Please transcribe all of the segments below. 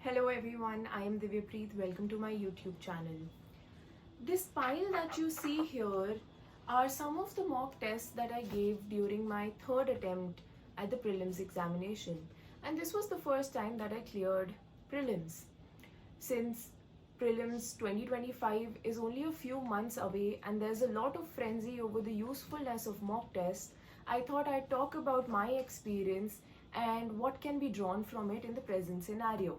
Hello everyone, I am Divyapreet. Welcome to my YouTube channel. This pile that you see here are some of the mock tests that I gave during my third attempt at the prelims examination. And this was the first time that I cleared prelims. Since prelims 2025 is only a few months away and there's a lot of frenzy over the usefulness of mock tests, I thought I'd talk about my experience and what can be drawn from it in the present scenario.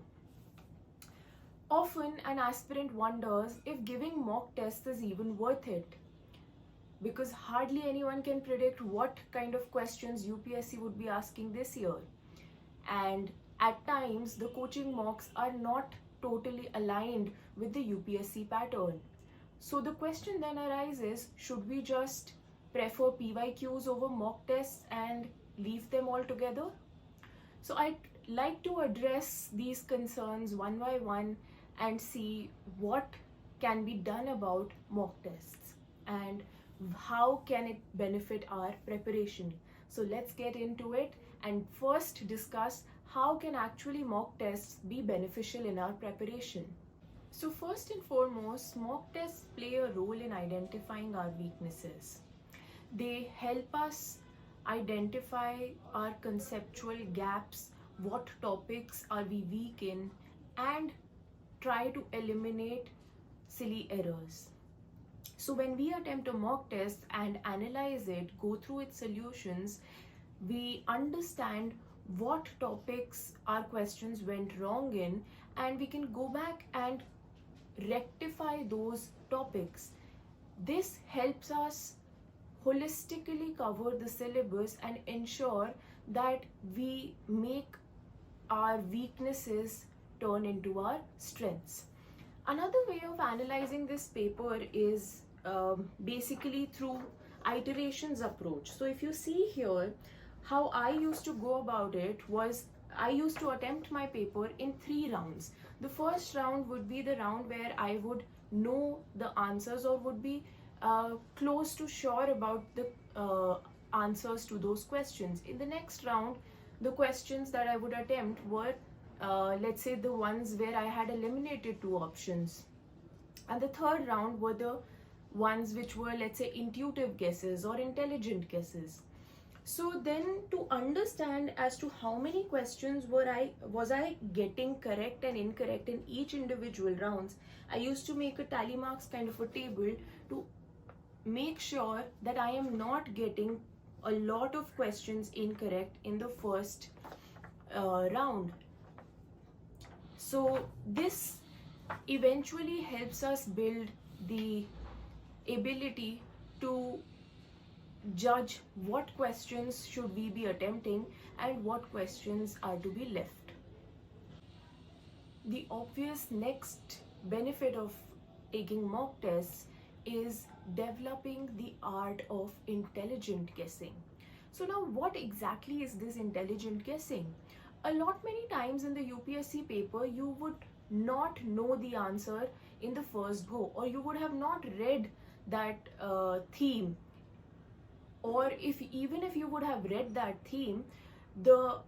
Often an aspirant wonders if giving mock tests is even worth it, because hardly anyone can predict what kind of questions UPSC would be asking this year. And at times the coaching mocks are not totally aligned with the UPSC pattern. So the question then arises, should we just prefer PYQs over mock tests and leave them all together? So I'd like to address these concerns one by one and see what can be done about mock tests and how can it benefit our preparation. So let's get into it and first discuss how can actually mock tests be beneficial in our preparation. So first and foremost, mock tests play a role in identifying our weaknesses. They help us identify our conceptual gaps, what topics are we weak in, and try to eliminate silly errors. So when we attempt a mock test and analyze it, go through its solutions, we understand what topics our questions went wrong in, and we can go back and rectify those topics. This helps us holistically cover the syllabus and ensure that we make our weaknesses turn into our strengths. Another way of analyzing this paper is basically through iterations approach. So if you see here, how I used to go about it was I used to attempt my paper in 3 rounds. The first round would be the round where I would know the answers or would be close to sure about the answers to those questions. In the next round, the questions that I would attempt were let's say the ones where I had eliminated 2 options. And the third round were the ones which were, let's say, intuitive guesses or intelligent guesses. So then to understand as to how many questions was I getting correct and incorrect in each individual rounds, I used to make a tally marks kind of a table to make sure that I am not getting a lot of questions incorrect in the first round. So this eventually helps us build the ability to judge what questions should we be attempting and what questions are to be left. The obvious next benefit of taking mock tests is developing the art of intelligent guessing. So now what exactly is this intelligent guessing? Many times in the UPSC paper, you would not know the answer in the first go, or you would have not read that theme, or even if you would have read that theme, the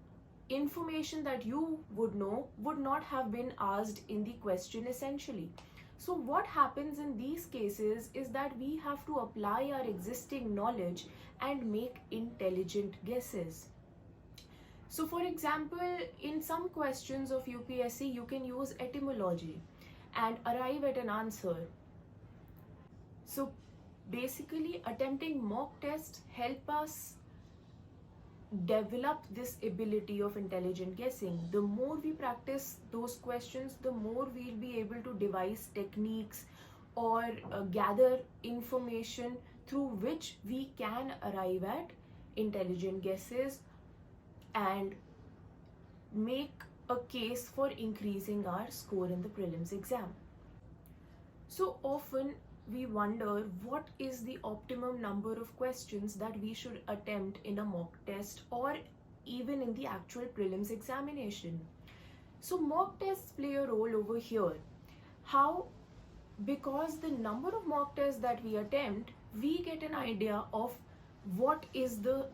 information that you would know would not have been asked in the question essentially. So what happens in these cases is that we have to apply our existing knowledge and make intelligent guesses. So for example, in some questions of UPSC, you can use etymology and arrive at an answer. So basically, attempting mock tests help us develop this ability of intelligent guessing. The more we practice those questions, the more we'll be able to devise techniques or gather information through which we can arrive at intelligent guesses and make a case for increasing our score in the prelims exam. So often we wonder what is the optimum number of questions that we should attempt in a mock test or even in the actual prelims examination. So mock tests play a role over here. How? Because the number of mock tests that we attempt, we get an idea of what is the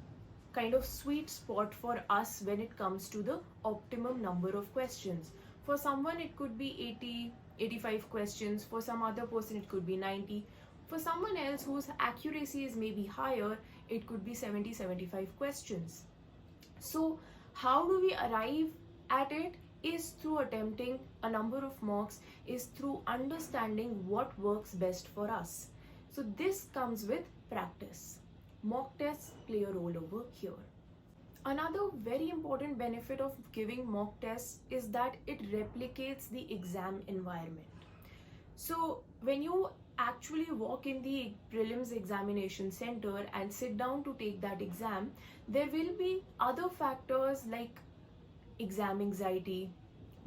kind of sweet spot for us when it comes to the optimum number of questions. For someone it could be 80, 85 questions. For some other person it could be 90. For someone else whose accuracy is maybe higher, it could be 70, 75 questions. So how do we arrive at it is through attempting a number of mocks, is through understanding what works best for us. So this comes with practice. Mock tests play a role over here. Another very important benefit of giving mock tests is that it replicates the exam environment. So when you actually walk in the prelims examination center and sit down to take that exam, there will be other factors like exam anxiety.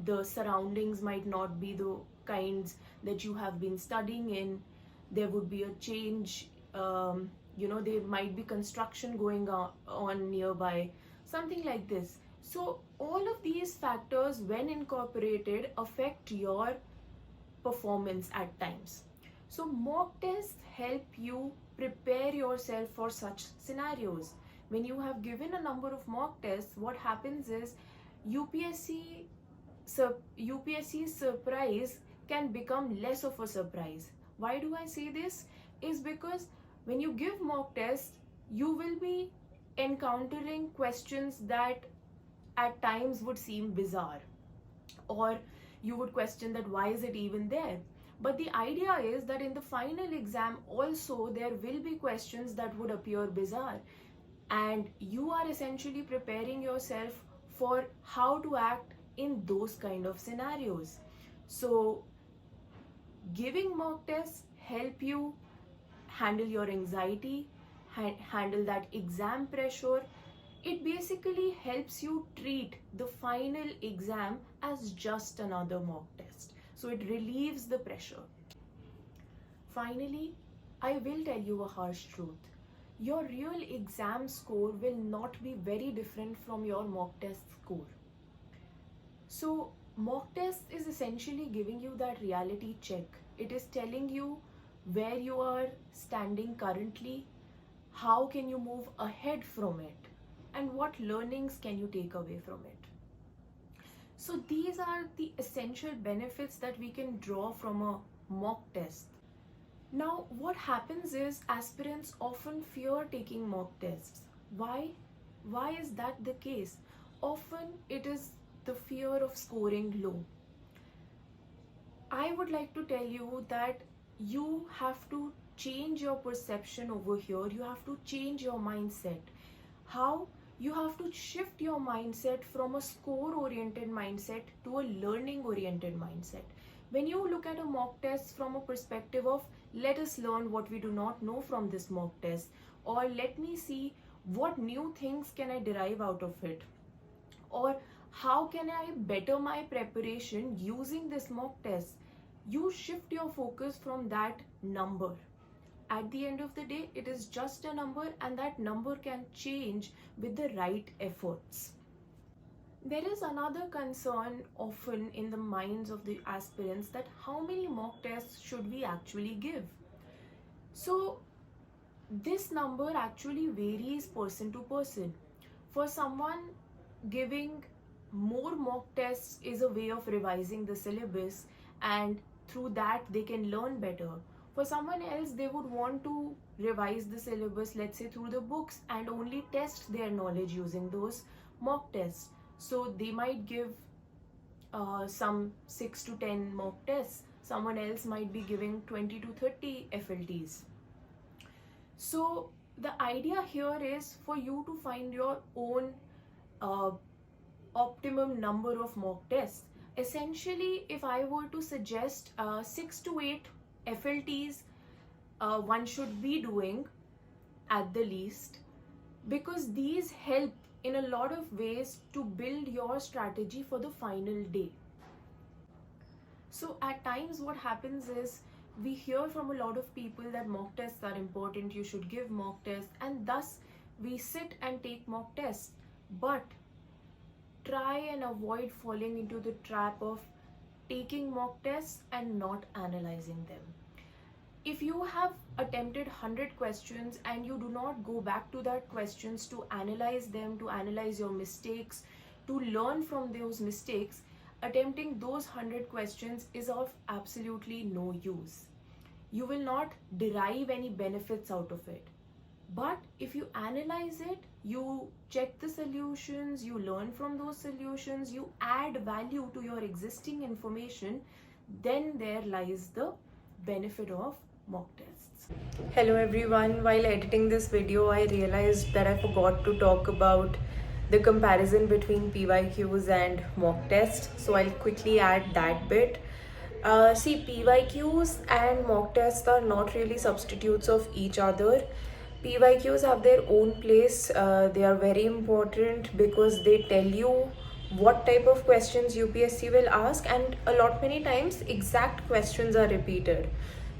The surroundings might not be the kinds that you have been studying in. There would be a change, there might be construction going on nearby, something like this. So all of these factors, when incorporated, affect your performance at times. So mock tests help you prepare yourself for such scenarios. When you have given a number of mock tests, what happens is UPSC's surprise can become less of a surprise. Why do I say this? Is because when you give mock tests, you will be encountering questions that at times would seem bizarre, or you would question that why is it even there. But the idea is that in the final exam also there will be questions that would appear bizarre, and you are essentially preparing yourself for how to act in those kind of scenarios. So giving mock tests help you handle your anxiety, handle that exam pressure. It basically helps you treat the final exam as just another mock test. So it relieves the pressure. Finally, I will tell you a harsh truth. Your real exam score will not be very different from your mock test score. So mock test is essentially giving you that reality check. It is telling you where you are standing currently, how can you move ahead from it, and what learnings can you take away from it. So these are the essential benefits that we can draw from a mock test. Now what happens is aspirants often fear taking mock tests. Why? Why is that the case? Often it is the fear of scoring low. I would like to tell you that you have to change your perception over here. You have to change your mindset. How? You have to shift your mindset from a score-oriented mindset to a learning-oriented mindset. When you look at a mock test from a perspective of, let us learn what we do not know from this mock test, or let me see what new things can I derive out of it, or how can I better my preparation using this mock test, you shift your focus from that number. At the end of the day, it is just a number, and that number can change with the right efforts. There is another concern often in the minds of the aspirants, that how many mock tests should we actually give? So this number actually varies person to person. For someone, giving more mock tests is a way of revising the syllabus, and through that they can learn better. For someone else, they would want to revise the syllabus, let's say through the books, and only test their knowledge using those mock tests. So they might give some 6 to 10 mock tests. Someone else might be giving 20 to 30 FLTs. So the idea here is for you to find your own optimum number of mock tests. Essentially, if I were to suggest 6 to 8 FLTs one should be doing at the least, because these help in a lot of ways to build your strategy for the final day. So at times what happens is, we hear from a lot of people that mock tests are important, you should give mock tests, and thus we sit and take mock tests. But try and avoid falling into the trap of taking mock tests and not analyzing them. If you have attempted 100 questions and you do not go back to that questions to analyze them, to analyze your mistakes, to learn from those mistakes, attempting those 100 questions is of absolutely no use. You will not derive any benefits out of it. But if you analyze it, you check the solutions, you learn from those solutions, you add value to your existing information, then there lies the benefit of mock tests. Hello everyone, while editing this video, I realized that I forgot to talk about the comparison between PYQs and mock tests. So I'll quickly add that bit. See, PYQs and mock tests are not really substitutes of each other. PYQs have their own place. They are very important because they tell you what type of questions UPSC will ask, and a lot many times exact questions are repeated.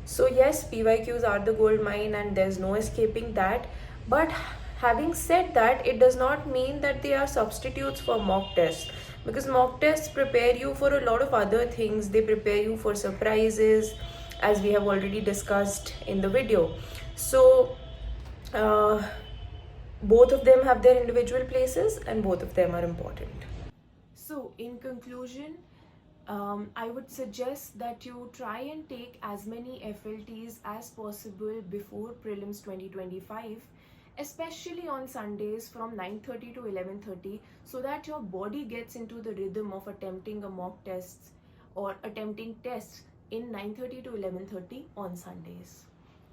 So yes, PYQs are the gold mine and there's no escaping that. But having said that, it does not mean that they are substitutes for mock tests, because mock tests prepare you for a lot of other things. They prepare you for surprises, as we have already discussed in the video. So both of them have their individual places and both of them are important. So in conclusion, I would suggest that you try and take as many FLTs as possible before Prelims 2025, especially on Sundays from 9:30 to 11:30, so that your body gets into the rhythm of attempting a mock test or attempting tests in 9:30 to 11:30 on Sundays.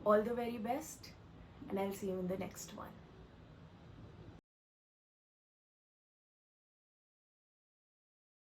All the very best, and I'll see you in the next one.